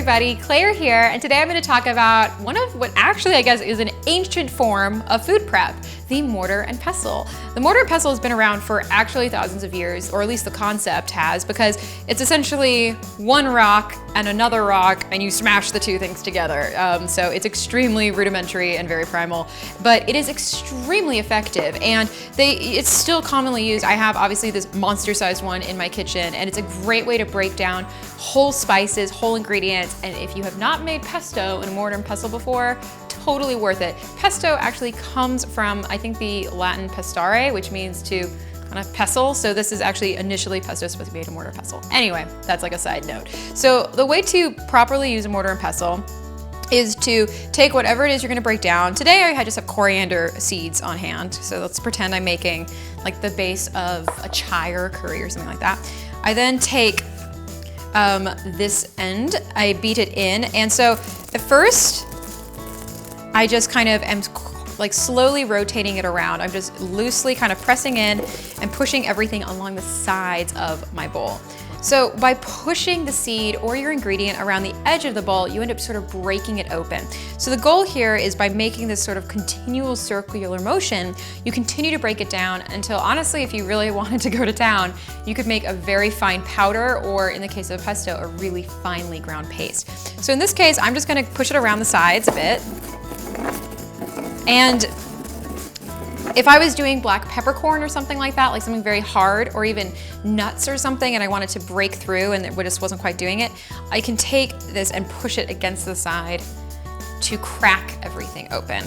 everybody, Claire here, and today I'm going to talk about one of what actually I guess is an ancient form of food prep, the mortar and pestle. The mortar and pestle has been around for actually thousands of years, or at least the concept has, because it's essentially one rock and another rock and you smash the two things together. So it's extremely rudimentary and very primal, but it is extremely effective, and it's still commonly used. I have obviously this monster-sized one in my kitchen, and it's a great way to break down whole spices, whole ingredients, and if you have not made pesto in a mortar and pestle before, totally worth it. Pesto actually comes from, I think, the Latin pestare, which means to kind of pestle. So this is actually initially pesto is supposed to be made in mortar and pestle. Anyway, that's like a side note. So the way to properly use a mortar and pestle is to take whatever it is you're gonna break down. Today I just have coriander seeds on hand. So let's pretend I'm making like the base of a chai or a curry or something like that. I then take this end, I beat it in. And so at first, I just kind of am like slowly rotating it around. I'm just loosely kind of pressing in and pushing everything along the sides of my bowl. So by pushing the seed or your ingredient around the edge of the bowl, you end up sort of breaking it open. So the goal here is by making this sort of continual circular motion, you continue to break it down until honestly, if you really wanted to go to town, you could make a very fine powder, or in the case of pesto, a really finely ground paste. So in this case, I'm just gonna push it around the sides a bit. And if I was doing black peppercorn or something like that, like something very hard, or even nuts or something, and I wanted to break through and it just wasn't quite doing it, I can take this and push it against the side to crack everything open.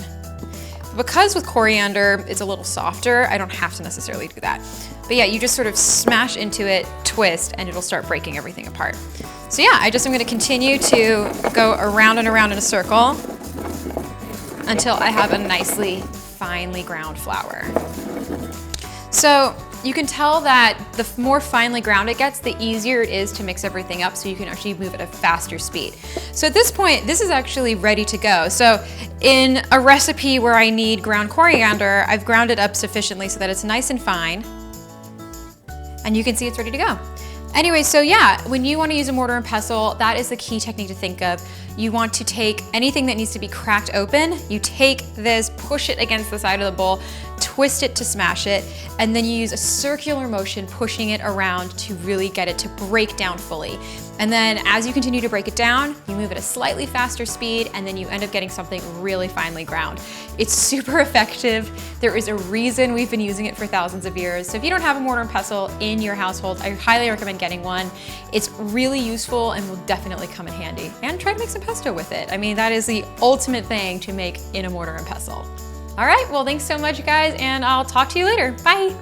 Because with coriander, it's a little softer, I don't have to necessarily do that. But yeah, you just sort of smash into it, twist, and it'll start breaking everything apart. So yeah, I'm gonna continue to go around and around in a circle until I have a nicely finely ground flour. So you can tell that the more finely ground it gets, the easier it is to mix everything up, so you can actually move at a faster speed. So at this point, this is actually ready to go. So in a recipe where I need ground coriander, I've ground it up sufficiently so that it's nice and fine, and you can see it's ready to go. Anyway, so yeah, when you want to use a mortar and pestle, that is the key technique to think of. You want to take anything that needs to be cracked open, you take this, push it against the side of the bowl, twist it to smash it, and then you use a circular motion pushing it around to really get it to break down fully. And then as you continue to break it down, you move at a slightly faster speed, and then you end up getting something really finely ground. It's super effective. There is a reason we've been using it for thousands of years. So if you don't have a mortar and pestle in your household, I highly recommend getting one. It's really useful and will definitely come in handy. And try to make some pesto with it. I mean, that is the ultimate thing to make in a mortar and pestle. All right, well, thanks so much, guys, and I'll talk to you later. Bye.